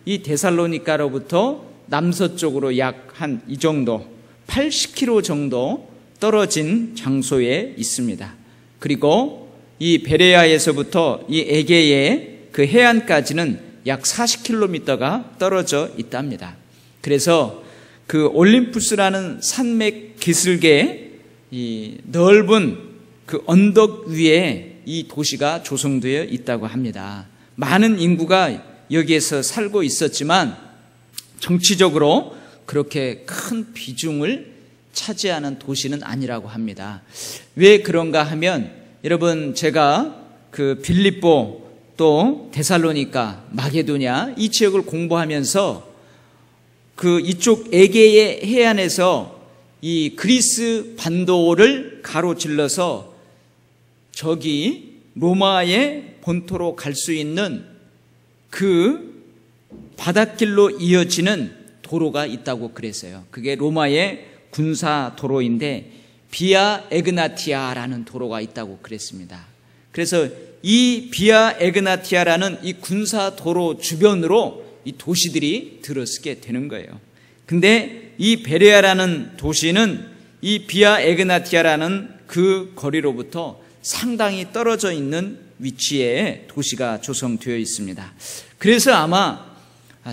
이 데살로니가로부터 남서쪽으로 약 한 이 정도 80km 정도 떨어진 장소에 있습니다. 그리고 이 베레아에서부터 이 에게의 그 해안까지는 약 40km가 떨어져 있답니다. 그래서 그 올림푸스라는 산맥 기슭에 이 넓은 그 언덕 위에 이 도시가 조성되어 있다고 합니다. 많은 인구가 여기에서 살고 있었지만 정치적으로 그렇게 큰 비중을 차지하는 도시는 아니라고 합니다. 왜 그런가 하면 여러분, 제가 그 빌립보 또 데살로니가, 마게도냐 이 지역을 공부하면서 그 이쪽 에게의 해안에서 이 그리스 반도를 가로질러서 저기 로마의 본토로 갈 수 있는 그 바닷길로 이어지는 도로가 있다고 그랬어요. 그게 로마의 군사 도로인데 비아 에그나티아라는 도로가 있다고 그랬습니다. 그래서 이 비아 에그나티아라는 이 군사 도로 주변으로 이 도시들이 들어서게 되는 거예요. 근데 이 베레아라는 도시는 이 비아 에그나티아라는 그 거리로부터 상당히 떨어져 있는 위치에 도시가 조성되어 있습니다. 그래서 아마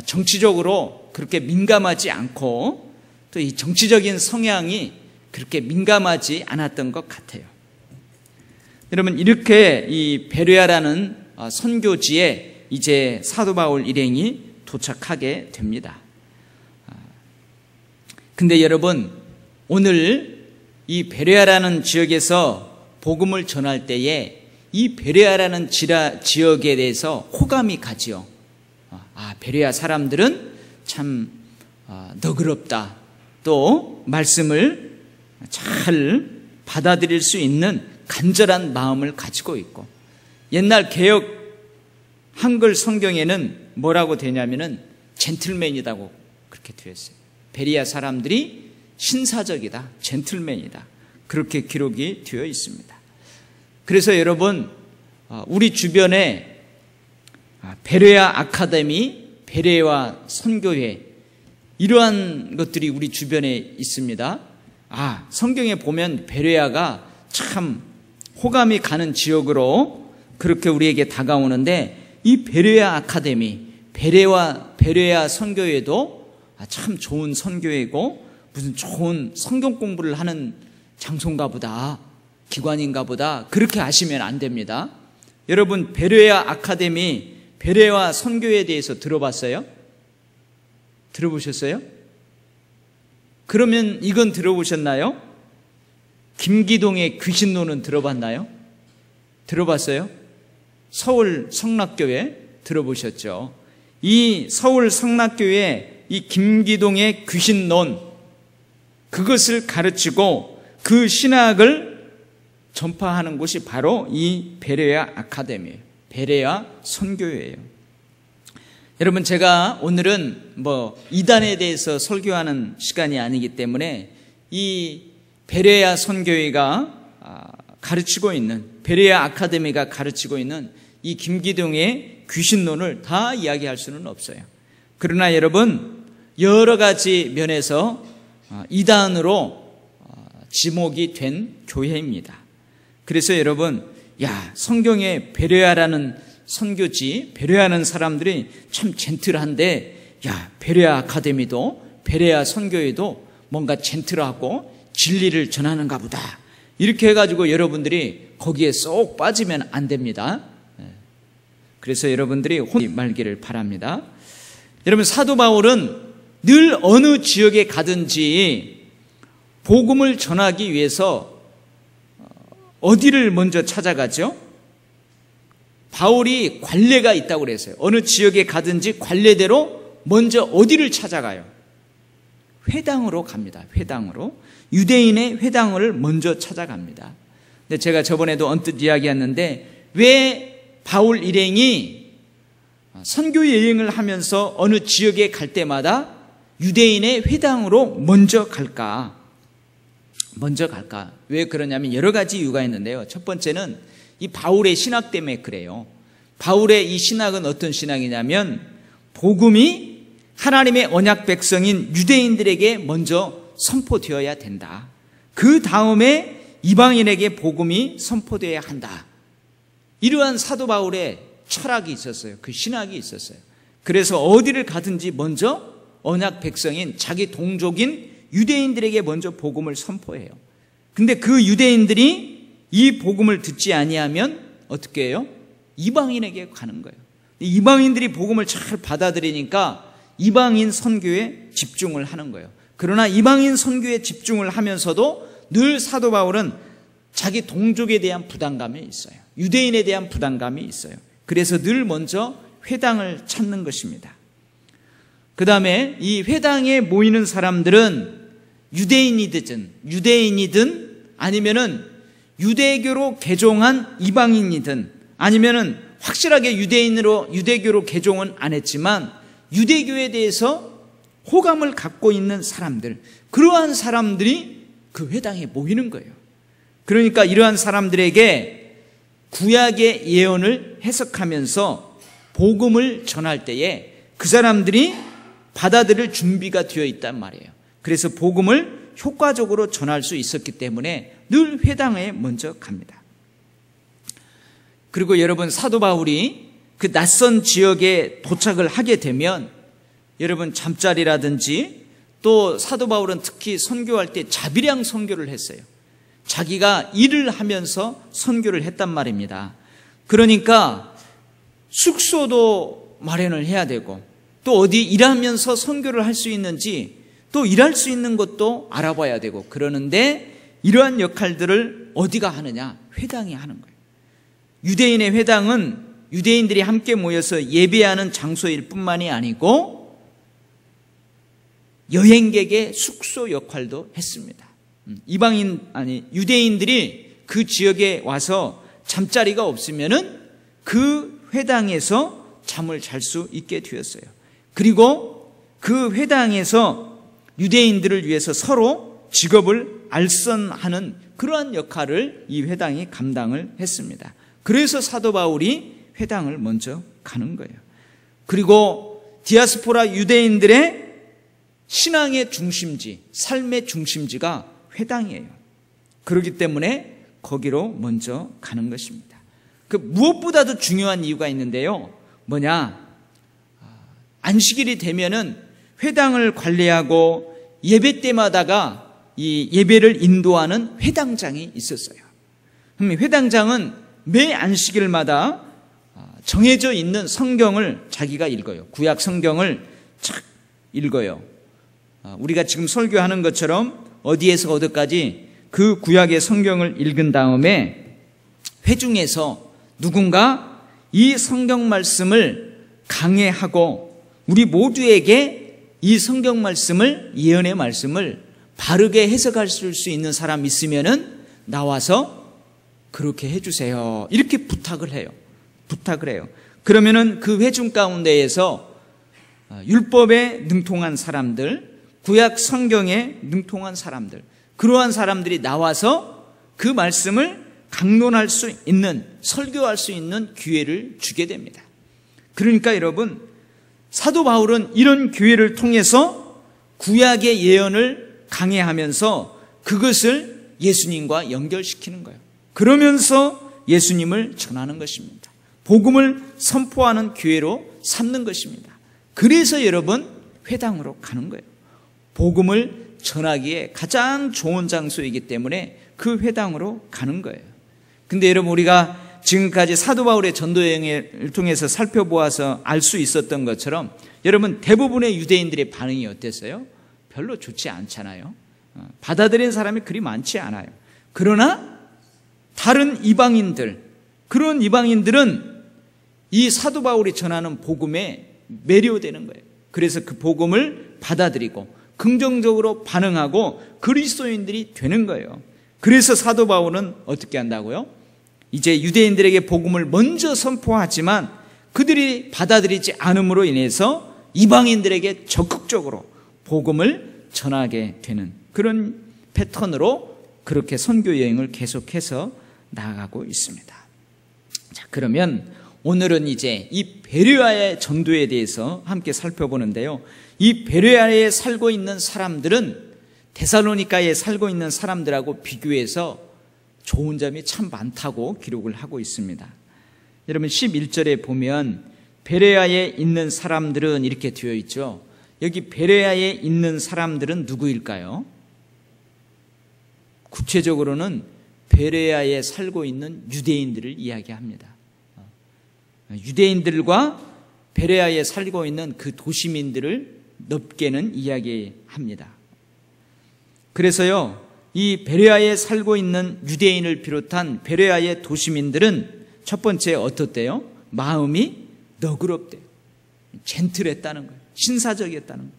정치적으로 그렇게 민감하지 않고 또 이 정치적인 성향이 그렇게 민감하지 않았던 것 같아요. 여러분, 이렇게 이 베레아라는 선교지에 이제 사도 바울 일행이 도착하게 됩니다. 근데 여러분, 오늘 이 베레아라는 지역에서 복음을 전할 때에 이 베레아라는 지역에 대해서 호감이 가지요. 베레아 사람들은 참 너그럽다. 또 말씀을 잘 받아들일 수 있는 간절한 마음을 가지고 있고, 옛날 개역 한글 성경에는 뭐라고 되냐면은 젠틀맨이라고 그렇게 되어 있어요. 베레아 사람들이 신사적이다, 젠틀맨이다, 그렇게 기록이 되어 있습니다. 그래서 여러분, 우리 주변에 베레아 아카데미, 베레아 선교회, 이러한 것들이 우리 주변에 있습니다. 성경에 보면 베레아가 참 호감이 가는 지역으로 그렇게 우리에게 다가오는데, 이 베레아 아카데미, 베레아 선교회도 참 좋은 선교회고 무슨 좋은 성경 공부를 하는 장소인가 보다, 기관인가 보다, 그렇게 아시면 안 됩니다. 여러분, 베레아 아카데미, 베레아 선교회에 대해서 들어봤어요? 들어보셨어요? 그러면 이건 들어보셨나요? 김기동의 귀신론은 들어봤나요? 들어봤어요? 서울 성락교회 들어보셨죠? 이 서울 성락교회 이 김기동의 귀신론, 그것을 가르치고 그 신학을 전파하는 곳이 바로 이 베레아 아카데미예요. 베레아 선교회예요. 여러분, 제가 오늘은 이단에 대해서 설교하는 시간이 아니기 때문에 이 베레아 선교회가 가르치고 있는, 베레아 아카데미가 가르치고 있는 이 김기동의 귀신론을 다 이야기할 수는 없어요. 그러나 여러분, 여러 가지 면에서 이단으로 지목이 된 교회입니다. 그래서 여러분, 성경에 베레아라는 선교지, 베레아는 사람들이 참 젠틀한데, 베레아 아카데미도, 베레아 선교회도 뭔가 젠틀하고 진리를 전하는가 보다, 이렇게 해가지고 여러분들이 거기에 쏙 빠지면 안 됩니다. 그래서 여러분들이 혼이 말기를 바랍니다. 여러분, 사도 바울은 늘 어느 지역에 가든지 복음을 전하기 위해서 어디를 먼저 찾아가죠? 바울이 관례가 있다고 그랬어요. 어느 지역에 가든지 관례대로 먼저 어디를 찾아가요? 회당으로 갑니다. 회당으로. 유대인의 회당을 먼저 찾아갑니다. 근데 제가 저번에도 언뜻 이야기했는데, 왜 바울 일행이 선교 여행을 하면서 어느 지역에 갈 때마다 유대인의 회당으로 먼저 갈까? 왜 그러냐면 여러 가지 이유가 있는데요. 첫 번째는 이 바울의 신학 때문에 그래요. 바울의 이 신학은 어떤 신학이냐면 복음이 하나님의 언약 백성인 유대인들에게 먼저 선포되어야 된다. 그 다음에 이방인에게 복음이 선포되어야 한다. 이러한 사도 바울의 철학이 있었어요. 그 신학이 있었어요. 그래서 어디를 가든지 먼저 언약 백성인 자기 동족인 유대인들에게 먼저 복음을 선포해요. 근데 그 유대인들이 이 복음을 듣지 아니하면 어떻게 해요? 이방인에게 가는 거예요. 이방인들이 복음을 잘 받아들이니까 이방인 선교에 집중을 하는 거예요. 그러나 이방인 선교에 집중을 하면서도 늘 사도 바울은 자기 동족에 대한 부담감이 있어요. 유대인에 대한 부담감이 있어요. 그래서 늘 먼저 회당을 찾는 것입니다. 그 다음에 이 회당에 모이는 사람들은 유대인이든 아니면은 유대교로 개종한 이방인이든 아니면은 확실하게 유대교로 개종은 안 했지만 유대교에 대해서 호감을 갖고 있는 사람들, 그러한 사람들이 그 회당에 모이는 거예요. 그러니까 이러한 사람들에게 구약의 예언을 해석하면서 복음을 전할 때에 그 사람들이 받아들일 준비가 되어 있단 말이에요. 그래서 복음을 효과적으로 전할 수 있었기 때문에 늘 회당에 먼저 갑니다. 그리고 여러분, 사도 바울이 그 낯선 지역에 도착을 하게 되면 여러분 잠자리라든지 또 사도 바울은 특히 선교할 때 자비량 선교를 했어요. 자기가 일을 하면서 선교를 했단 말입니다. 그러니까 숙소도 마련을 해야 되고 또 어디 일하면서 선교를 할 수 있는지 또 일할 수 있는 것도 알아봐야 되고 그러는데 이러한 역할들을 어디가 하느냐? 회당이 하는 거예요. 유대인의 회당은 유대인들이 함께 모여서 예배하는 장소일 뿐만이 아니고 여행객의 숙소 역할도 했습니다. 유대인들이 그 지역에 와서 잠자리가 없으면은 그 회당에서 잠을 잘 수 있게 되었어요. 그리고 그 회당에서 유대인들을 위해서 서로 직업을 알선하는 그러한 역할을 이 회당이 감당을 했습니다. 그래서 사도 바울이 회당을 먼저 가는 거예요. 그리고 디아스포라 유대인들의 신앙의 중심지, 삶의 중심지가 회당이에요. 그렇기 때문에 거기로 먼저 가는 것입니다. 그 무엇보다도 중요한 이유가 있는데요. 뭐냐? 안식일이 되면은 회당을 관리하고 예배 때마다가 이 예배를 인도하는 회당장이 있었어요. 회당장은 매 안식일마다 정해져 있는 성경을 자기가 읽어요. 구약 성경을 착 읽어요. 우리가 지금 설교하는 것처럼 어디에서 어디까지 그 구약의 성경을 읽은 다음에 회중에서 누군가 이 성경 말씀을 강해하고 우리 모두에게 이 성경 말씀을, 예언의 말씀을 바르게 해석할 수 있는 사람 있으면은 나와서 그렇게 해주세요. 이렇게 부탁을 해요. 그러면은 그 회중 가운데에서 율법에 능통한 사람들, 구약 성경에 능통한 사람들, 그러한 사람들이 나와서 그 말씀을 강론할 수 있는, 설교할 수 있는 기회를 주게 됩니다. 그러니까 여러분, 사도 바울은 이런 기회를 통해서 구약의 예언을 강해하면서 그것을 예수님과 연결시키는 거예요. 그러면서 예수님을 전하는 것입니다. 복음을 선포하는 기회로 삼는 것입니다. 그래서 여러분, 회당으로 가는 거예요. 복음을 전하기에 가장 좋은 장소이기 때문에 그 회당으로 가는 거예요. 근데 여러분, 우리가 지금까지 사도 바울의 전도 여행을 통해서 살펴보아서 알 수 있었던 것처럼 여러분, 대부분의 유대인들의 반응이 어땠어요? 별로 좋지 않잖아요. 받아들인 사람이 그리 많지 않아요. 그러나 다른 이방인들, 그런 이방인들은 이 사도 바울이 전하는 복음에 매료되는 거예요. 그래서 그 복음을 받아들이고 긍정적으로 반응하고 그리스도인들이 되는 거예요. 그래서 사도 바울은 어떻게 한다고요? 이제 유대인들에게 복음을 먼저 선포하지만 그들이 받아들이지 않음으로 인해서 이방인들에게 적극적으로 복음을 전하게 되는 그런 패턴으로 그렇게 선교 여행을 계속해서 나아가고 있습니다. 자, 그러면 오늘은 이제 이 베레아의 전도에 대해서 함께 살펴보는데요. 이 베레아에 살고 있는 사람들은 데살로니가에 살고 있는 사람들하고 비교해서 좋은 점이 참 많다고 기록을 하고 있습니다. 여러분 11절에 보면 베레아에 있는 사람들은 이렇게 되어 있죠. 여기 베레아에 있는 사람들은 누구일까요? 구체적으로는 베레아에 살고 있는 유대인들을 이야기합니다. 유대인들과 베레아에 살고 있는 그 도시민들을 넓게는 이야기합니다. 그래서요, 이 베레아에 살고 있는 유대인을 비롯한 베레아의 도시민들은 첫 번째 어떻대요? 마음이 너그럽대요. 젠틀했다는 거예요. 신사적이었다는 거예요.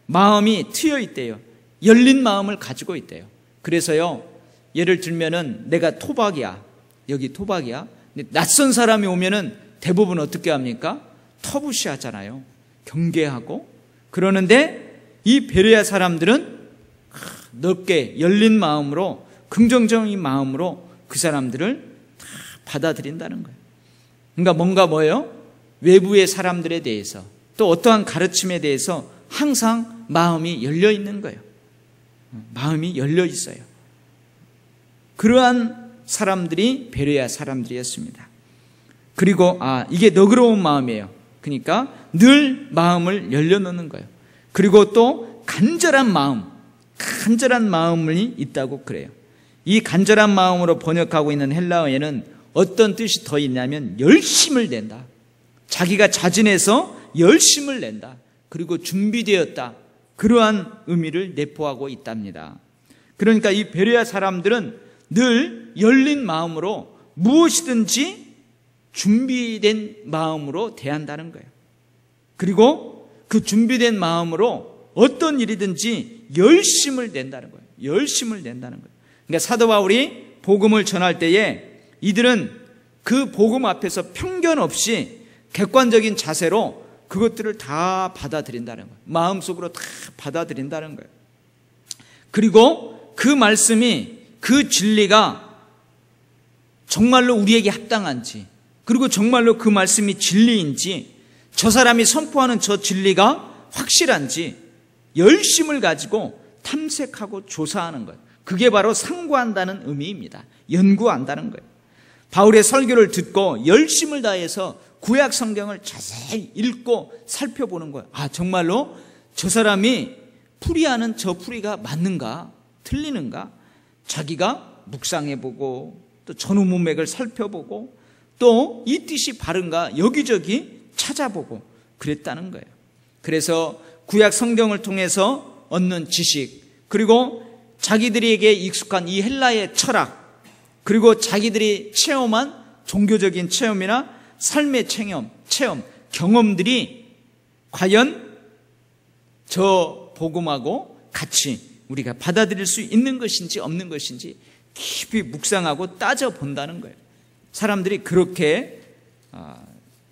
마음이 트여 있대요. 열린 마음을 가지고 있대요. 그래서요, 예를 들면은 내가 토박이야. 여기 토박이야. 근데 낯선 사람이 오면은 대부분 어떻게 합니까? 터부시하잖아요. 경계하고. 그러는데 이 베레아 사람들은 넓게 열린 마음으로, 긍정적인 마음으로 그 사람들을 다 받아들인다는 거예요. 그러니까 뭔가 뭐예요? 외부의 사람들에 대해서, 또 어떠한 가르침에 대해서 항상 마음이 열려 있는 거예요. 마음이 열려 있어요. 그러한 사람들이 베레아 사람들이었습니다. 그리고 이게 너그러운 마음이에요. 그러니까 늘 마음을 열려놓는 거예요. 그리고 또 간절한 마음이 있다고 그래요. 이 간절한 마음으로 번역하고 있는 헬라어에는 어떤 뜻이 더 있냐면 열심을 낸다. 자기가 자진해서 열심을 낸다. 그리고 준비되었다. 그러한 의미를 내포하고 있답니다. 그러니까 이 베레아 사람들은 늘 열린 마음으로 무엇이든지 준비된 마음으로 대한다는 거예요. 그리고 그 준비된 마음으로 어떤 일이든지 열심을 낸다는 거예요. 열심을 낸다는 거예요. 그러니까 사도 바울이 복음을 전할 때에 이들은 그 복음 앞에서 편견 없이 객관적인 자세로 그것들을 다 받아들인다는 거예요. 마음속으로 다 받아들인다는 거예요. 그리고 그 말씀이, 그 진리가 정말로 우리에게 합당한지, 그리고 정말로 그 말씀이 진리인지, 저 사람이 선포하는 저 진리가 확실한지 열심을 가지고 탐색하고 조사하는 것. 그게 바로 상고한다는 의미입니다. 연구한다는 거예요. 바울의 설교를 듣고 열심을 다해서 구약 성경을 자세히 읽고 살펴보는 거예요. 정말로 저 사람이 풀이하는 저 풀이가 맞는가? 틀리는가? 자기가 묵상해보고 또 전후 문맥을 살펴보고 또 이 뜻이 바른가 여기저기 찾아보고 그랬다는 거예요. 그래서 구약 성경을 통해서 얻는 지식, 그리고 자기들에게 익숙한 이 헬라의 철학, 그리고 자기들이 체험한 종교적인 체험이나 삶의 체험, 경험들이 과연 저 복음하고 같이 우리가 받아들일 수 있는 것인지 없는 것인지 깊이 묵상하고 따져본다는 거예요. 사람들이 그렇게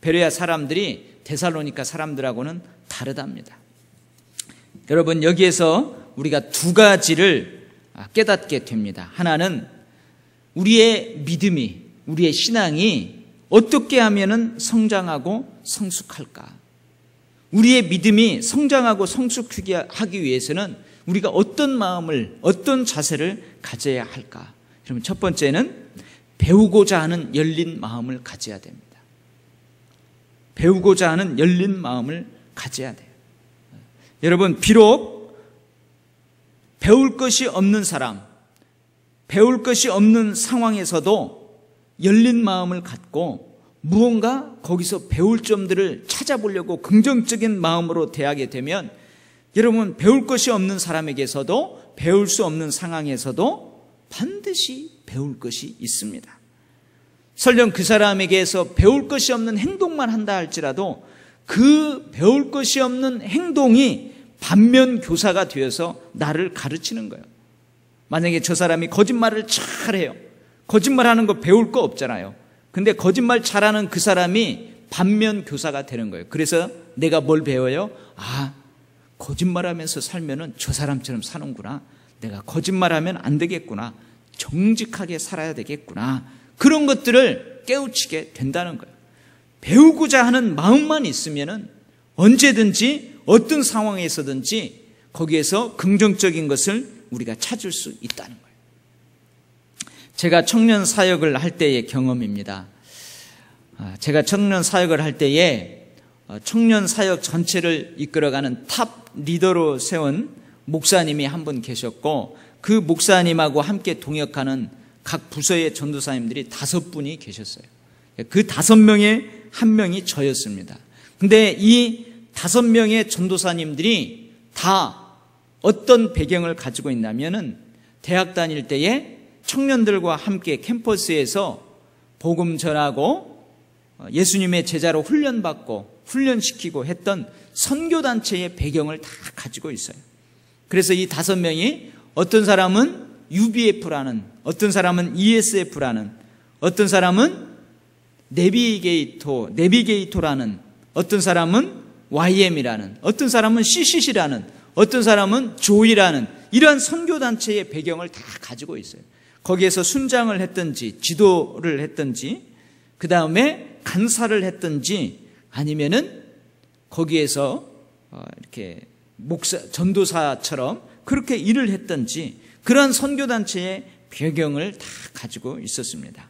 베레아 사람들이 데살로니가 사람들하고는 다르답니다. 여러분, 여기에서 우리가 두 가지를 깨닫게 됩니다. 하나는 우리의 믿음이, 우리의 신앙이 어떻게 하면 성장하고 성숙할까? 우리의 믿음이 성장하고 성숙하기 위해서는 우리가 어떤 마음을, 어떤 자세를 가져야 할까? 그러면 첫 번째는 배우고자 하는 열린 마음을 가져야 됩니다. 배우고자 하는 열린 마음을 가져야 돼요. 여러분, 비록 배울 것이 없는 사람, 배울 것이 없는 상황에서도 열린 마음을 갖고 무언가 거기서 배울 점들을 찾아보려고 긍정적인 마음으로 대하게 되면 여러분, 배울 것이 없는 사람에게서도, 배울 수 없는 상황에서도 반드시 배울 것이 있습니다. 설령 그 사람에게서 배울 것이 없는 행동만 한다 할지라도 그 배울 것이 없는 행동이 반면 교사가 되어서 나를 가르치는 거예요. 만약에 저 사람이 거짓말을 잘해요. 거짓말하는 거 배울 거 없잖아요. 근데 거짓말 잘하는 그 사람이 반면 교사가 되는 거예요. 그래서 내가 뭘 배워요? 거짓말하면서 살면은 저 사람처럼 사는구나. 내가 거짓말하면 안 되겠구나. 정직하게 살아야 되겠구나. 그런 것들을 깨우치게 된다는 거예요. 배우고자 하는 마음만 있으면은 언제든지 어떤 상황에서든지 거기에서 긍정적인 것을 우리가 찾을 수 있다는 거예요. 제가 청년 사역을 할 때의 경험입니다. 제가 청년 사역을 할 때에 청년 사역 전체를 이끌어가는 탑 리더로 세운 목사님이 한 분 계셨고, 그 목사님하고 함께 동역하는 각 부서의 전도사님들이 5분이 계셨어요. 그 5명의 한 명이 저였습니다. 근데 이 5명의 전도사님들이 다 어떤 배경을 가지고 있냐면은 대학 다닐 때에 청년들과 함께 캠퍼스에서 복음 전하고 예수님의 제자로 훈련받고 훈련시키고 했던 선교단체의 배경을 다 가지고 있어요. 그래서 이 5명이 어떤 사람은 UBF라는, 어떤 사람은 ESF라는, 어떤 사람은 내비게이터라는, 어떤 사람은 YM이라는, 어떤 사람은 CCC라는, 어떤 사람은 조이라는 이러한 선교단체의 배경을 다 가지고 있어요. 거기에서 순장을 했든지 지도를 했든지 그 다음에 간사를 했든지 아니면은 거기에서 이렇게 전도사처럼 그렇게 일을 했든지 그런 선교단체의 배경을 다 가지고 있었습니다.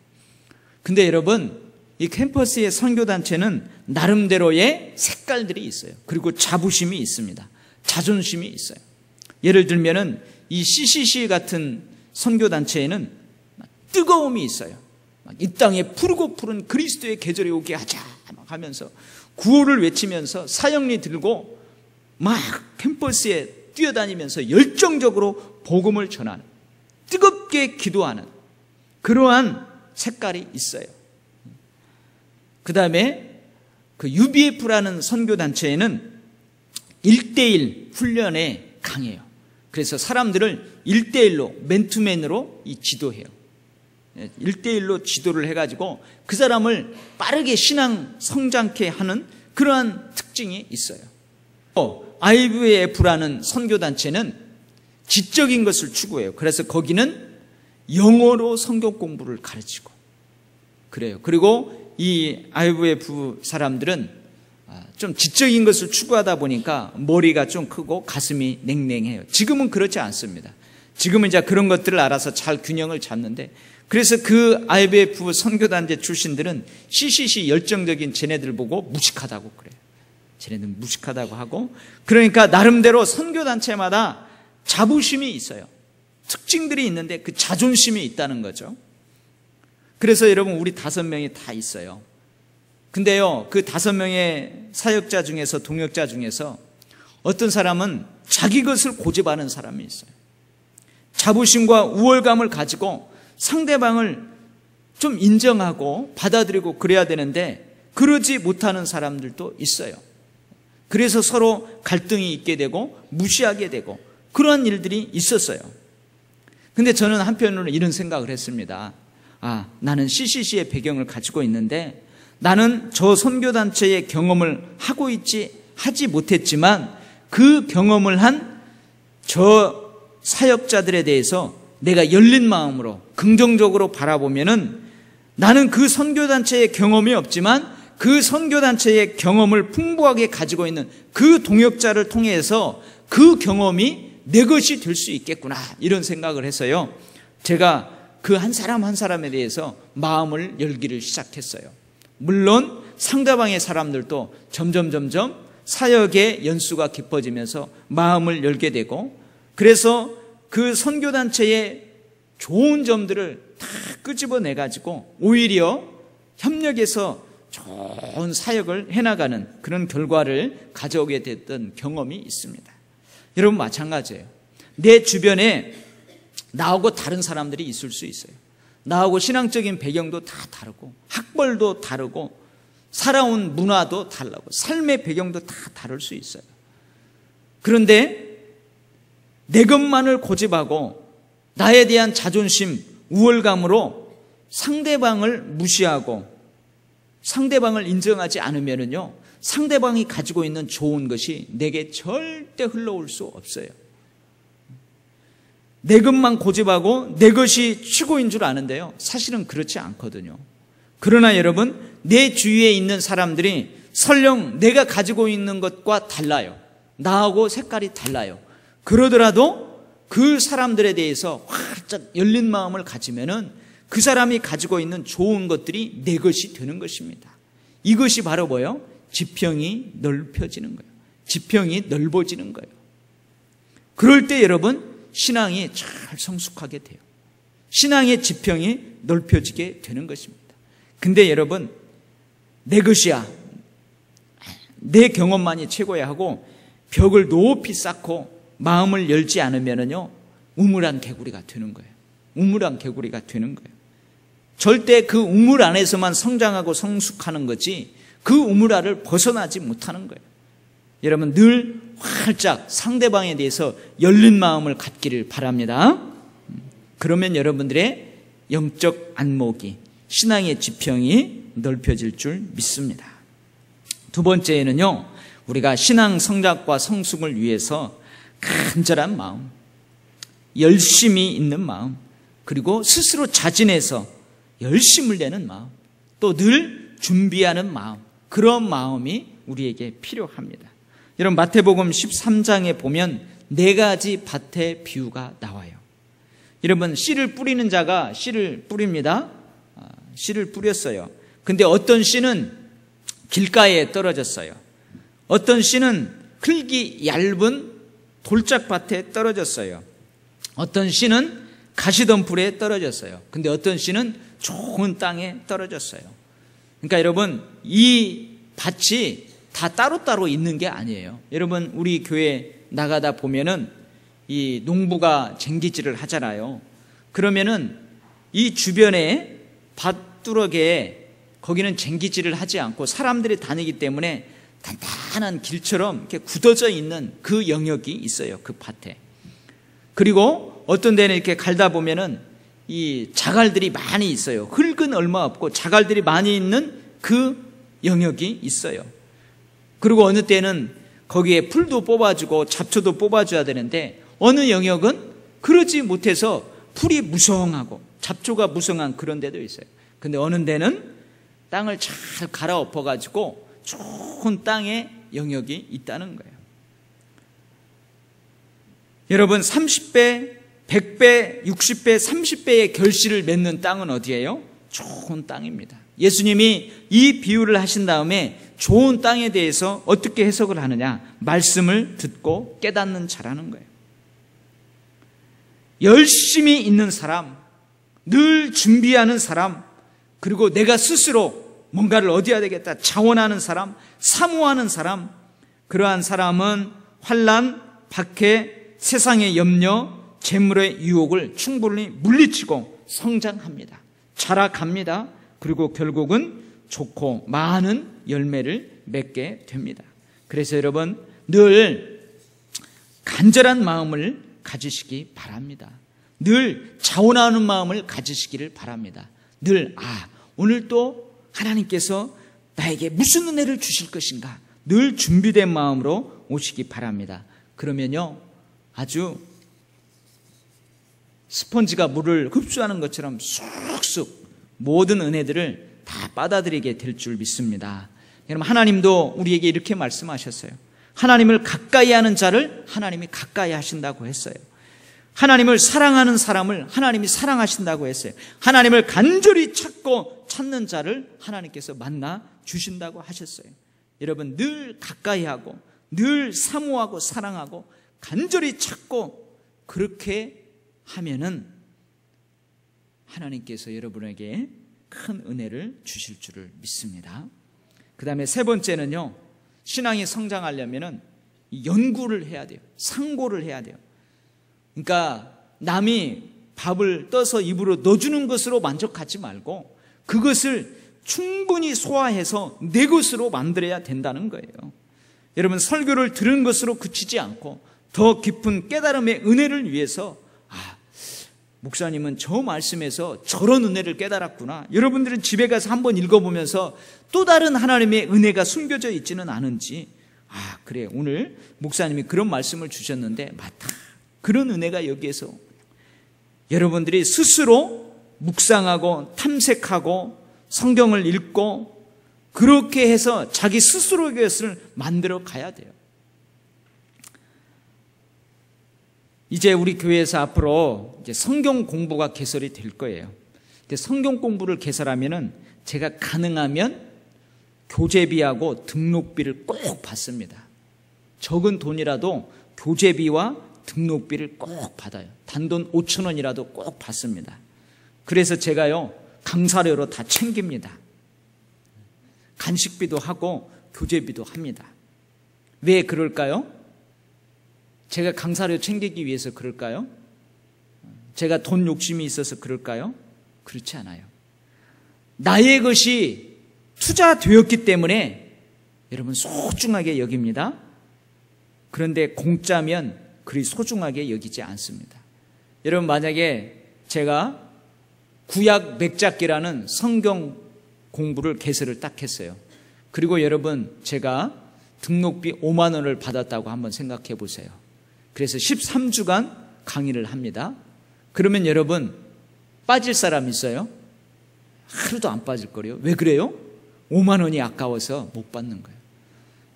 근데 여러분, 이 캠퍼스의 선교단체는 나름대로의 색깔들이 있어요. 그리고 자부심이 있습니다. 자존심이 있어요. 예를 들면은 이 CCC 같은 선교단체에는 뜨거움이 있어요. 이 땅에 푸르고 푸른 그리스도의 계절이 오게 하자 막 하면서 구호를 외치면서 사형리 들고 막 캠퍼스에 뛰어다니면서 열정적으로 복음을 전하는, 뜨겁게 기도하는 그러한 색깔이 있어요. 그 다음에 그 UBF라는 선교단체에는 1:1 훈련에 강해요. 그래서 사람들을 1:1로 맨투맨으로 지도해요. 1:1로 지도를 해가지고 그 사람을 빠르게 신앙 성장케 하는 그러한 특징이 있어요. IVF라는 선교단체는 지적인 것을 추구해요. 그래서 거기는 영어로 성경 공부를 가르치고 그래요. 그리고 이 IVF 사람들은 좀 지적인 것을 추구하다 보니까 머리가 좀 크고 가슴이 냉랭해요. 지금은 그렇지 않습니다. 지금은 이제 그런 것들을 알아서 잘 균형을 잡는데, 그래서 그 IVF 선교단체 출신들은 CCC 열정적인 쟤네들 보고 무식하다고 그래요. 쟤네들 무식하다고 하고, 그러니까 나름대로 선교단체마다 자부심이 있어요. 특징들이 있는데 그 자존심이 있다는 거죠. 그래서 여러분, 우리 5명이 다 있어요. 근데요, 그 5명의 사역자 중에서, 동역자 중에서 어떤 사람은 자기 것을 고집하는 사람이 있어요. 자부심과 우월감을 가지고 상대방을 좀 인정하고 받아들이고 그래야 되는데 그러지 못하는 사람들도 있어요. 그래서 서로 갈등이 있게 되고 무시하게 되고 그러한 일들이 있었어요. 근데 저는 한편으로는 이런 생각을 했습니다. 나는 CCC의 배경을 가지고 있는데 나는 저 선교단체의 경험을 하지 못했지만 그 경험을 한 저 사역자들에 대해서 내가 열린 마음으로 긍정적으로 바라보면은 나는 그 선교단체의 경험이 없지만 그 선교단체의 경험을 풍부하게 가지고 있는 그 동역자를 통해서 그 경험이 내 것이 될 수 있겠구나, 이런 생각을 해서요, 제가 그 한 사람 한 사람에 대해서 마음을 열기를 시작했어요. 물론 상대방의 사람들도 점점 사역의 연수가 깊어지면서 마음을 열게 되고, 그래서 그 선교단체의 좋은 점들을 다 끄집어내가지고 오히려 협력해서 좋은 사역을 해나가는 그런 결과를 가져오게 됐던 경험이 있습니다. 여러분, 마찬가지예요. 내 주변에 나하고 다른 사람들이 있을 수 있어요. 나하고 신앙적인 배경도 다 다르고 학벌도 다르고 살아온 문화도 다르고 삶의 배경도 다 다를 수 있어요. 그런데 내 것만을 고집하고 나에 대한 자존심, 우월감으로 상대방을 무시하고 상대방을 인정하지 않으면요, 상대방이 가지고 있는 좋은 것이 내게 절대 흘러올 수 없어요. 내 것만 고집하고 내 것이 최고인 줄 아는데요, 사실은 그렇지 않거든요. 그러나 여러분, 내 주위에 있는 사람들이 설령 내가 가지고 있는 것과 달라요. 나하고 색깔이 달라요. 그러더라도 그 사람들에 대해서 활짝 열린 마음을 가지면은 그 사람이 가지고 있는 좋은 것들이 내 것이 되는 것입니다. 이것이 바로 뭐예요? 지평이 넓혀지는 거예요. 지평이 넓어지는 거예요. 그럴 때 여러분, 신앙이 잘 성숙하게 돼요. 신앙의 지평이 넓혀지게 되는 것입니다. 근데 여러분, 내 것이야, 내 경험만이 최고야 하고 벽을 높이 쌓고 마음을 열지 않으면요, 우물안 개구리가 되는 거예요. 우물안 개구리가 되는 거예요. 절대 그 우물 안에서만 성장하고 성숙하는 거지 그 우물 안을 벗어나지 못하는 거예요. 여러분, 늘 활짝 상대방에 대해서 열린 마음을 갖기를 바랍니다. 그러면 여러분들의 영적 안목이, 신앙의 지평이 넓혀질 줄 믿습니다. 두 번째는요, 우리가 신앙 성장과 성숙을 위해서 간절한 마음, 열심히 있는 마음, 그리고 스스로 자진해서 열심을 내는 마음, 또 늘 준비하는 마음, 그런 마음이 우리에게 필요합니다. 여러분, 마태복음 13장에 보면 4가지 밭의 비유가 나와요. 여러분, 씨를 뿌리는 자가 씨를 뿌립니다. 씨를 뿌렸어요. 근데 어떤 씨는 길가에 떨어졌어요. 어떤 씨는 흙이 얇은 돌짝밭에 떨어졌어요. 어떤 씨는 가시덤불에 떨어졌어요. 근데 어떤 씨는 좋은 땅에 떨어졌어요. 그러니까 여러분, 이 밭이 다 따로따로 있는 게 아니에요. 여러분, 우리 교회 나가다 보면은 이 농부가 쟁기질을 하잖아요. 그러면은 이 주변에 밭두럭에 거기는 쟁기질을 하지 않고 사람들이 다니기 때문에 단단한 길처럼 이렇게 굳어져 있는 그 영역이 있어요. 그 밭에. 그리고 어떤 데는 이렇게 갈다 보면은 이 자갈들이 많이 있어요. 흙은 얼마 없고 자갈들이 많이 있는 그 영역이 있어요. 그리고 어느 때는 거기에 풀도 뽑아주고 잡초도 뽑아줘야 되는데 어느 영역은 그러지 못해서 풀이 무성하고 잡초가 무성한 그런 데도 있어요. 근데 어느 데는 땅을 잘 갈아엎어가지고 좋은 땅의 영역이 있다는 거예요. 여러분, 30배, 100배, 60배, 30배의 결실을 맺는 땅은 어디예요? 좋은 땅입니다. 예수님이 이 비유를 하신 다음에 좋은 땅에 대해서 어떻게 해석을 하느냐? 말씀을 듣고 깨닫는 자라는 거예요. 열심히 있는 사람, 늘 준비하는 사람, 그리고 내가 스스로 뭔가를 얻어야 되겠다 자원하는 사람, 사모하는 사람, 그러한 사람은 환난, 박해, 세상의 염려, 재물의 유혹을 충분히 물리치고 성장합니다. 자라갑니다. 그리고 결국은 좋고 많은 열매를 맺게 됩니다. 그래서 여러분, 늘 간절한 마음을 가지시기 바랍니다. 늘 자원하는 마음을 가지시기를 바랍니다. 늘 오늘 또 하나님께서 나에게 무슨 은혜를 주실 것인가, 늘 준비된 마음으로 오시기 바랍니다. 그러면요, 아주 스펀지가 물을 흡수하는 것처럼 쑥쑥 모든 은혜들을 다 받아들이게 될 줄 믿습니다. 여러분, 하나님도 우리에게 이렇게 말씀하셨어요. 하나님을 가까이 하는 자를 하나님이 가까이 하신다고 했어요. 하나님을 사랑하는 사람을 하나님이 사랑하신다고 했어요. 하나님을 간절히 찾는 자를 하나님께서 만나 주신다고 하셨어요. 여러분, 늘 가까이 하고 늘 사모하고 사랑하고 간절히 찾고 그렇게 하면은 하나님께서 여러분에게 큰 은혜를 주실 줄을 믿습니다. 그 다음에 세 번째는요, 신앙이 성장하려면은 연구를 해야 돼요. 상고를 해야 돼요. 그러니까 남이 밥을 떠서 입으로 넣어주는 것으로 만족하지 말고 그것을 충분히 소화해서 내 것으로 만들어야 된다는 거예요. 여러분, 설교를 들은 것으로 그치지 않고 더 깊은 깨달음의 은혜를 위해서 목사님은 저 말씀에서 저런 은혜를 깨달았구나. 여러분들은 집에 가서 한번 읽어보면서 또 다른 하나님의 은혜가 숨겨져 있지는 않은지, 그래, 오늘 목사님이 그런 말씀을 주셨는데 맞다, 그런 은혜가 여기에서. 여러분들이 스스로 묵상하고 탐색하고 성경을 읽고 그렇게 해서 자기 스스로의 것을 만들어 가야 돼요. 이제 우리 교회에서 앞으로 이제 성경 공부가 개설이 될 거예요. 근데 성경 공부를 개설하면은 제가 가능하면 교재비하고 등록비를 꼭 받습니다. 적은 돈이라도 교재비와 등록비를 꼭 받아요. 단돈 5,000원이라도 꼭 받습니다. 그래서 제가요, 강사료로 다 챙깁니다. 간식비도 하고 교재비도 합니다. 왜 그럴까요? 제가 강사료 챙기기 위해서 그럴까요? 제가 돈 욕심이 있어서 그럴까요? 그렇지 않아요. 나의 것이 투자되었기 때문에 여러분 소중하게 여깁니다. 그런데 공짜면 그리 소중하게 여기지 않습니다. 여러분 만약에 제가 구약 맥잡기라는 성경 공부를 개설을 딱 했어요. 그리고 여러분 제가 등록비 5만 원을 받았다고 한번 생각해 보세요. 그래서 13주간 강의를 합니다. 그러면 여러분 빠질 사람 있어요? 하루도 안 빠질 거래요. 왜 그래요? 5만 원이 아까워서 못 받는 거예요.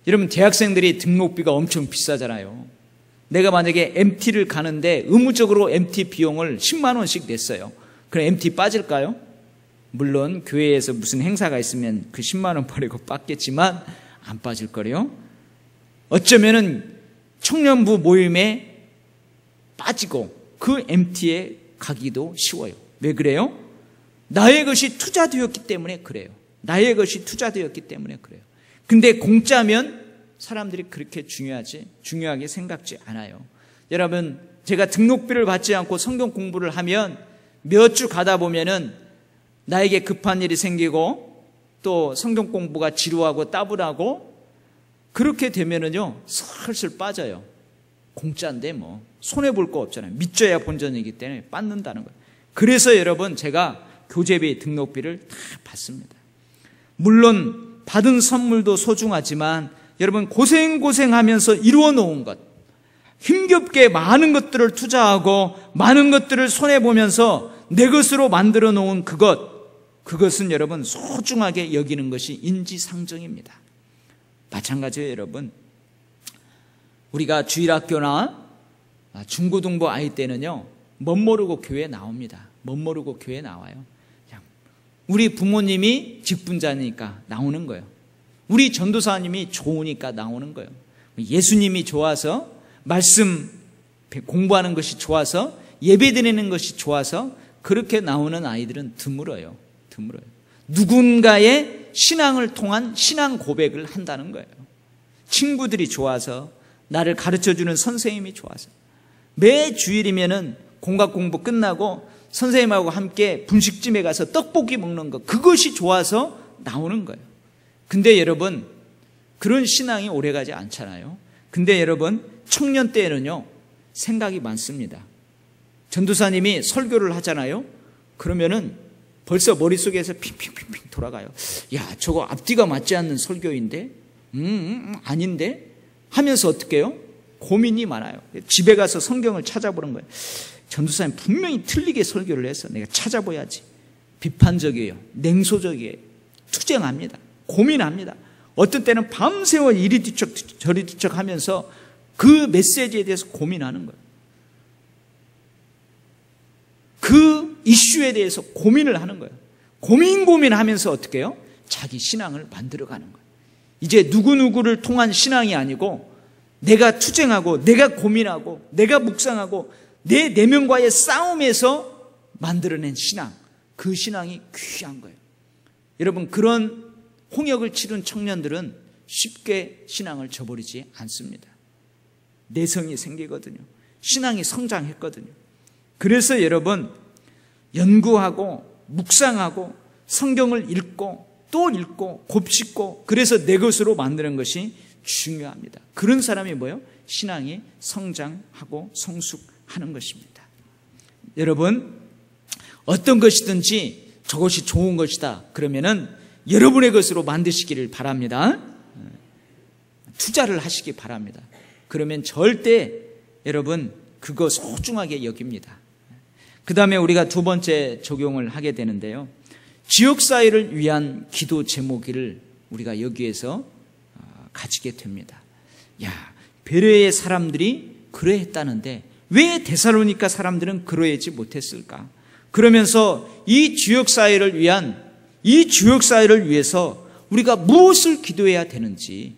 여러분 대학생들이 등록비가 엄청 비싸잖아요. 내가 만약에 MT를 가는데 의무적으로 MT 비용을 10만 원씩 냈어요. 그럼 MT 빠질까요? 물론 교회에서 무슨 행사가 있으면 그 10만 원 버리고 빠겠지만 안 빠질 거래요. 어쩌면은 청년부 모임에 빠지고 그 MT에 가기도 쉬워요. 왜 그래요? 나의 것이 투자되었기 때문에 그래요. 나의 것이 투자되었기 때문에 그래요. 근데 공짜면 사람들이 그렇게 중요하게 생각지 않아요. 여러분, 제가 등록비를 받지 않고 성경 공부를 하면 몇 주 가다 보면은 나에게 급한 일이 생기고 또 성경 공부가 지루하고 따분하고 그렇게 되면은요, 슬슬 빠져요. 공짜인데 뭐 손해볼 거 없잖아요. 믿져야 본전이기 때문에 빠는다는 거예요. 그래서 여러분 제가 교재비, 등록비를 다 받습니다. 물론 받은 선물도 소중하지만 여러분 고생하면서 이루어 놓은 것, 힘겹게 많은 것들을 투자하고 많은 것들을 손해보면서 내 것으로 만들어 놓은 그것은 여러분 소중하게 여기는 것이 인지상정입니다. 마찬가지예요. 여러분, 우리가 주일학교나 중고등부 아이 때는요, 멋모르고 교회에 나옵니다. 멋모르고 교회에 나와요. 우리 부모님이 직분자니까 나오는 거예요. 우리 전도사님이 좋으니까 나오는 거예요. 예수님이 좋아서, 말씀 공부하는 것이 좋아서, 예배 드리는 것이 좋아서 그렇게 나오는 아이들은 드물어요. 누군가의 신앙을 통한 신앙 고백을 한다는 거예요. 친구들이 좋아서, 나를 가르쳐주는 선생님이 좋아서. 매 주일이면은 공학 공부 끝나고 선생님하고 함께 분식집에 가서 떡볶이 먹는 것, 그것이 좋아서 나오는 거예요. 근데 여러분, 그런 신앙이 오래가지 않잖아요. 근데 여러분, 청년 때에는요, 생각이 많습니다. 전도사님이 설교를 하잖아요. 그러면은 벌써 머릿속에서 핑핑핑핑 돌아가요. 야, 저거 앞뒤가 맞지 않는 설교인데? 아닌데? 하면서 어떻게 해요? 고민이 많아요. 집에 가서 성경을 찾아보는 거예요. 전도사님 분명히 틀리게 설교를 해서 내가 찾아봐야지. 비판적이에요. 냉소적이에요. 투쟁합니다. 고민합니다. 어떤 때는 밤새워 이리 뒤척 저리 뒤척 하면서 그 메시지에 대해서 고민하는 거예요. 그 이슈에 대해서 고민을 하는 거예요. 고민하면서 어떻게 해요? 자기 신앙을 만들어가는 거예요. 이제 누구누구를 통한 신앙이 아니고 내가 투쟁하고 내가 고민하고 내가 묵상하고 내 내면과의 싸움에서 만들어낸 신앙, 그 신앙이 귀한 거예요. 여러분, 그런 홍역을 치른 청년들은 쉽게 신앙을 저버리지 않습니다. 내성이 생기거든요. 신앙이 성장했거든요. 그래서 여러분, 연구하고 묵상하고 성경을 읽고 또 읽고 곱씹고 그래서 내 것으로 만드는 것이 중요합니다. 그런 사람이 뭐예요? 신앙이 성장하고 성숙하는 것입니다. 여러분, 어떤 것이든지 저것이 좋은 것이다 그러면은 여러분의 것으로 만드시기를 바랍니다. 투자를 하시기 바랍니다. 그러면 절대 여러분 그거 소중하게 여깁니다. 그 다음에 우리가 두 번째 적용을 하게 되는데요, 지역사회를 위한 기도 제목을 우리가 여기에서 가지게 됩니다. 야, 베레아의 사람들이 그러했다는데 왜 데살로니가 사람들은 그러하지 못했을까? 그러면서 이 지역사회를 위해서 우리가 무엇을 기도해야 되는지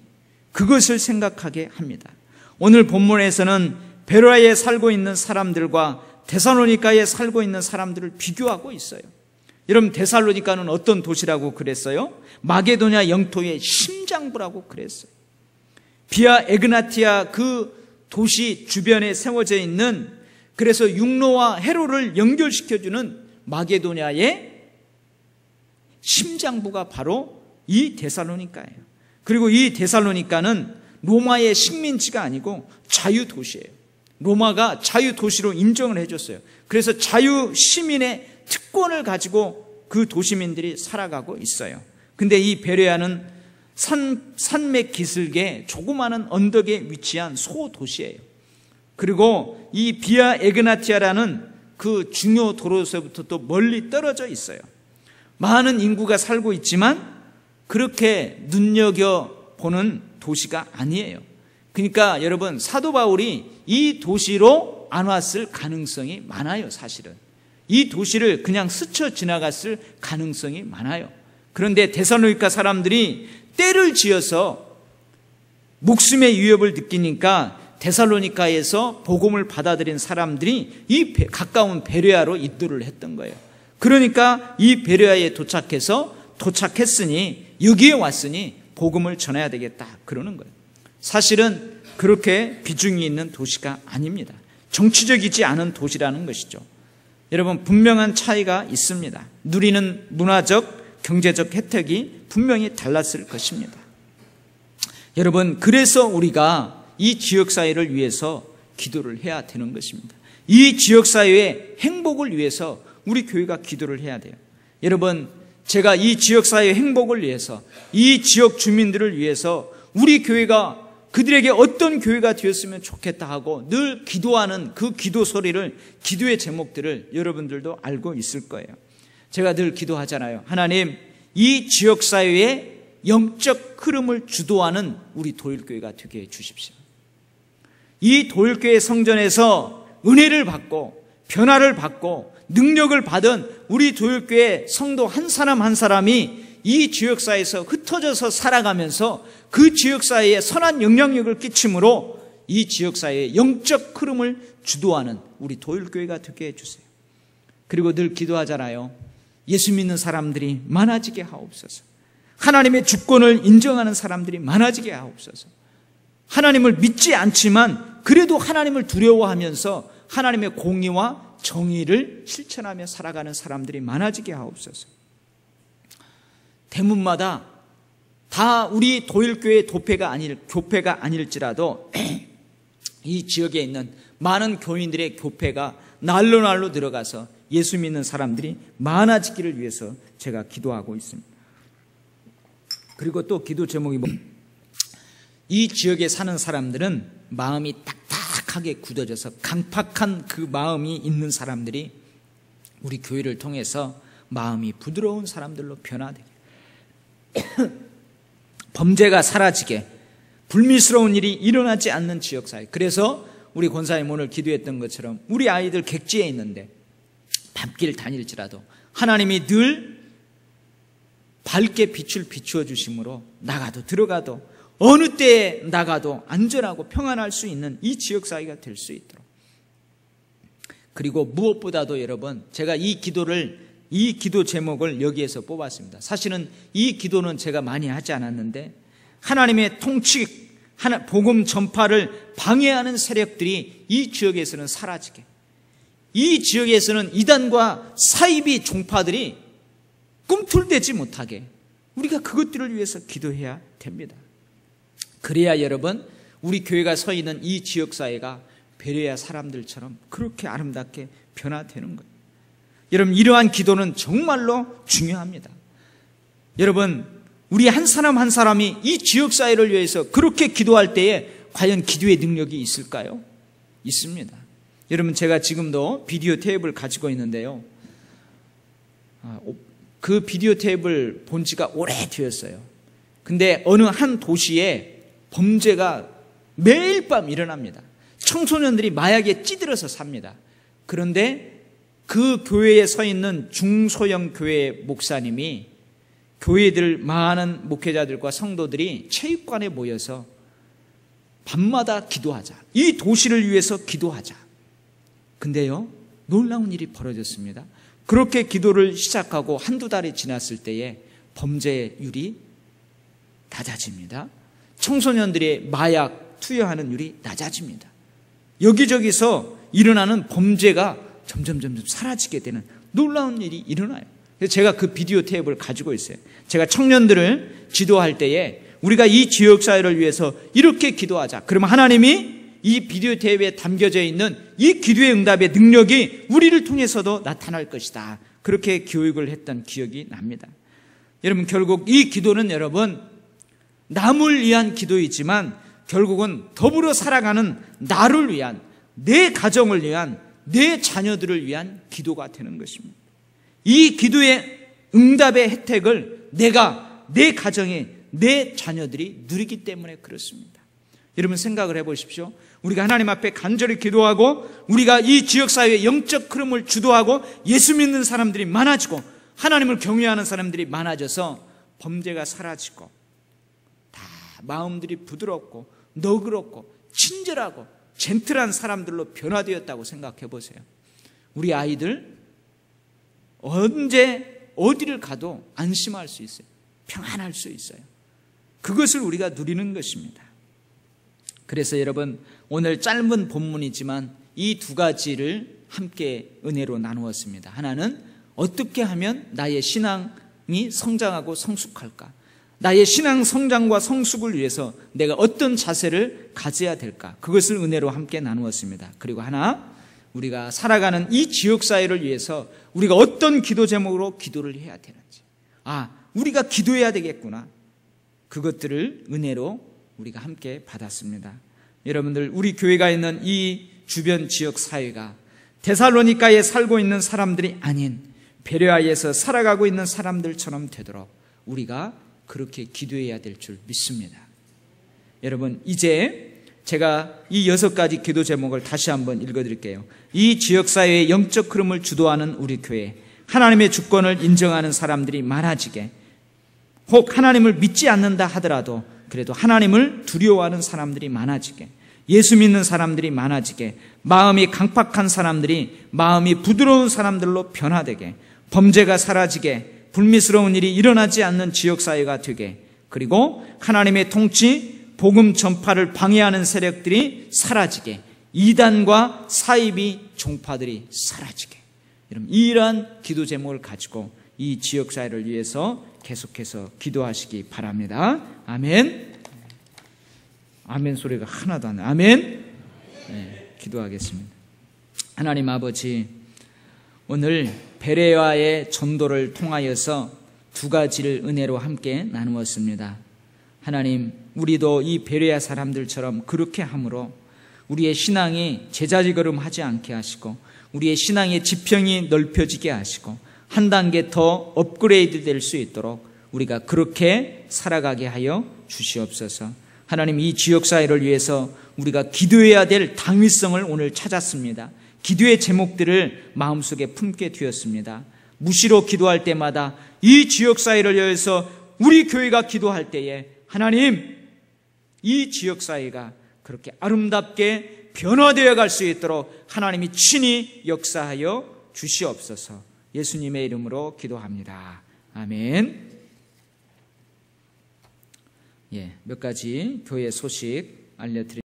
그것을 생각하게 합니다. 오늘 본문에서는 베레아에 살고 있는 사람들과 데살로니가에 살고 있는 사람들을 비교하고 있어요. 여러분, 데살로니가는 어떤 도시라고 그랬어요? 마게도냐 영토의 심장부라고 그랬어요. 비아 에그나티아 그 도시 주변에 세워져 있는, 그래서 육로와 해로를 연결시켜주는 마게도냐의 심장부가 바로 이 데살로니가예요. 그리고 이 데살로니가는 로마의 식민지가 아니고 자유도시예요. 로마가 자유도시로 인정을 해줬어요. 그래서 자유시민의 특권을 가지고 그 도시민들이 살아가고 있어요. 근데 이 베레아는 산맥 기슭에 조그마한 언덕에 위치한 소도시예요. 그리고 이 비아 에그나티아라는 그 중요 도로에서부터 또 멀리 떨어져 있어요. 많은 인구가 살고 있지만 그렇게 눈여겨보는 도시가 아니에요. 그러니까 여러분, 사도 바울이 이 도시로 안 왔을 가능성이 많아요. 사실은 이 도시를 그냥 스쳐 지나갔을 가능성이 많아요. 그런데 데살로니가 사람들이 때를 지어서 목숨의 위협을 느끼니까 데살로니가에서 복음을 받아들인 사람들이 이 가까운 베레아로 이도를 했던 거예요. 그러니까 이 베레아에 도착했으니 여기에 왔으니 복음을 전해야 되겠다 그러는 거예요. 사실은 그렇게 비중이 있는 도시가 아닙니다. 정치적이지 않은 도시라는 것이죠. 여러분, 분명한 차이가 있습니다. 누리는 문화적, 경제적 혜택이 분명히 달랐을 것입니다. 여러분, 그래서 우리가 이 지역사회를 위해서 기도를 해야 되는 것입니다. 이 지역사회의 행복을 위해서 우리 교회가 기도를 해야 돼요. 여러분, 제가 이 지역사회의 행복을 위해서, 이 지역 주민들을 위해서 우리 교회가 그들에게 어떤 교회가 되었으면 좋겠다 하고 늘 기도하는 그 기도 소리를, 기도의 제목들을 여러분들도 알고 있을 거예요. 제가 늘 기도하잖아요. 하나님, 이 지역사회의 영적 흐름을 주도하는 우리 도일교회가 되게 해주십시오. 이 도일교회 성전에서 은혜를 받고 변화를 받고 능력을 받은 우리 도일교회 성도 한 사람 한 사람이 이 지역사회에서 흩어져서 살아가면서 그 지역사회에 선한 영향력을 끼침으로 이 지역사회의 영적 흐름을 주도하는 우리 도일교회가 되게 해주세요. 그리고 늘 기도하잖아요. 예수 믿는 사람들이 많아지게 하옵소서. 하나님의 주권을 인정하는 사람들이 많아지게 하옵소서. 하나님을 믿지 않지만 그래도 하나님을 두려워하면서 하나님의 공의와 정의를 실천하며 살아가는 사람들이 많아지게 하옵소서. 대문마다 다 우리 도일교회 교회가 아닐지라도 이 지역에 있는 많은 교인들의 교회가 날로 들어가서 예수 믿는 사람들이 많아지기를 위해서 제가 기도하고 있습니다. 그리고 또 기도 제목이 이 지역에 사는 사람들은 마음이 딱딱하게 굳어져서 강팍한 그 마음이 있는 사람들이 우리 교회를 통해서 마음이 부드러운 사람들로 변화되게, 범죄가 사라지게, 불미스러운 일이 일어나지 않는 지역사회. 그래서 우리 권사님 오늘 기도했던 것처럼 우리 아이들 객지에 있는데 밤길 다닐지라도 하나님이 늘 밝게 빛을 비추어 주심으로 나가도 들어가도 어느 때에 나가도 안전하고 평안할 수 있는 이 지역사회가 될 수 있도록. 그리고 무엇보다도 여러분, 제가 이 기도 제목을 여기에서 뽑았습니다. 사실은 이 기도는 제가 많이 하지 않았는데 하나님의 통치, 복음 전파를 방해하는 세력들이 이 지역에서는 사라지게, 이 지역에서는 이단과 사이비 종파들이 꿈틀대지 못하게 우리가 그것들을 위해서 기도해야 됩니다. 그래야 여러분, 우리 교회가 서 있는 이 지역사회가 베레아 사람들처럼 그렇게 아름답게 변화되는 거예요. 여러분, 이러한 기도는 정말로 중요합니다. 여러분, 우리 한 사람 한 사람이 이 지역사회를 위해서 그렇게 기도할 때에 과연 기도의 능력이 있을까요? 있습니다. 여러분, 제가 지금도 비디오 테이프를 가지고 있는데요, 그 비디오 테이프를 본 지가 오래되었어요. 근데 어느 한 도시에 범죄가 매일 밤 일어납니다. 청소년들이 마약에 찌들어서 삽니다. 그런데 그 교회에 서 있는 중소형 교회 목사님이 교회들 많은 목회자들과 성도들이 체육관에 모여서 밤마다 기도하자. 이 도시를 위해서 기도하자. 근데요, 놀라운 일이 벌어졌습니다. 그렇게 기도를 시작하고 한두 달이 지났을 때에 범죄율이 낮아집니다. 청소년들의 마약 투여하는 율이 낮아집니다. 여기저기서 일어나는 범죄가 점점 사라지게 되는 놀라운 일이 일어나요. 그래서 제가 그 비디오 테이프를 가지고 있어요. 제가 청년들을 지도할 때에 우리가 이 지역사회를 위해서 이렇게 기도하자. 그러면 하나님이 이 비디오 테이프에 담겨져 있는 이 기도의 응답의 능력이 우리를 통해서도 나타날 것이다. 그렇게 교육을 했던 기억이 납니다. 여러분, 결국 이 기도는 여러분 남을 위한 기도이지만 결국은 더불어 살아가는 나를 위한, 내 가정을 위한, 내 자녀들을 위한 기도가 되는 것입니다. 이 기도의 응답의 혜택을 내가, 내 가정에, 내 자녀들이 누리기 때문에 그렇습니다. 여러분 생각을 해보십시오. 우리가 하나님 앞에 간절히 기도하고 우리가 이 지역사회의 영적 흐름을 주도하고 예수 믿는 사람들이 많아지고 하나님을 경외하는 사람들이 많아져서 범죄가 사라지고 다 마음들이 부드럽고 너그럽고 친절하고 젠틀한 사람들로 변화되었다고 생각해 보세요. 우리 아이들 언제 어디를 가도 안심할 수 있어요. 평안할 수 있어요. 그것을 우리가 누리는 것입니다. 그래서 여러분, 오늘 짧은 본문이지만 이 두 가지를 함께 은혜로 나누었습니다. 하나는 어떻게 하면 나의 신앙이 성장하고 성숙할까? 나의 신앙 성장과 성숙을 위해서 내가 어떤 자세를 가져야 될까? 그것을 은혜로 함께 나누었습니다. 그리고 하나, 우리가 살아가는 이 지역사회를 위해서 우리가 어떤 기도 제목으로 기도를 해야 되는지, 우리가 기도해야 되겠구나, 그것들을 은혜로 우리가 함께 받았습니다. 여러분들, 우리 교회가 있는 이 주변 지역사회가 데살로니가에 살고 있는 사람들이 아닌 베레아에서 살아가고 있는 사람들처럼 되도록 우리가 그렇게 기도해야 될 줄 믿습니다. 여러분, 이제 제가 이 6가지 기도 제목을 다시 한번 읽어드릴게요. 이 지역사회의 영적 흐름을 주도하는 우리 교회, 하나님의 주권을 인정하는 사람들이 많아지게, 혹 하나님을 믿지 않는다 하더라도 그래도 하나님을 두려워하는 사람들이 많아지게, 예수 믿는 사람들이 많아지게, 마음이 강팍한 사람들이 마음이 부드러운 사람들로 변화되게, 범죄가 사라지게, 불미스러운 일이 일어나지 않는 지역사회가 되게, 그리고 하나님의 통치, 복음 전파를 방해하는 세력들이 사라지게, 이단과 사이비 종파들이 사라지게. 여러분, 이러한 기도 제목을 가지고 이 지역사회를 위해서 계속해서 기도하시기 바랍니다. 아멘. 아멘 소리가 하나도 안 나요. 아멘. 네, 기도하겠습니다. 하나님 아버지, 오늘 베레아의 전도를 통하여서 두 가지를 은혜로 함께 나누었습니다. 하나님, 우리도 이 베레아 사람들처럼 그렇게 함으로 우리의 신앙이 제자리걸음하지 않게 하시고 우리의 신앙의 지평이 넓혀지게 하시고 한 단계 더 업그레이드 될 수 있도록 우리가 그렇게 살아가게 하여 주시옵소서. 하나님, 이 지역사회를 위해서 우리가 기도해야 될 당위성을 오늘 찾았습니다. 기도의 제목들을 마음속에 품게 되었습니다. 무시로 기도할 때마다 이 지역사회를 위해서 우리 교회가 기도할 때에 하나님, 이 지역사회가 그렇게 아름답게 변화되어 갈 수 있도록 하나님이 친히 역사하여 주시옵소서. 예수님의 이름으로 기도합니다. 아멘. 몇 가지 교회 소식 알려드립니다.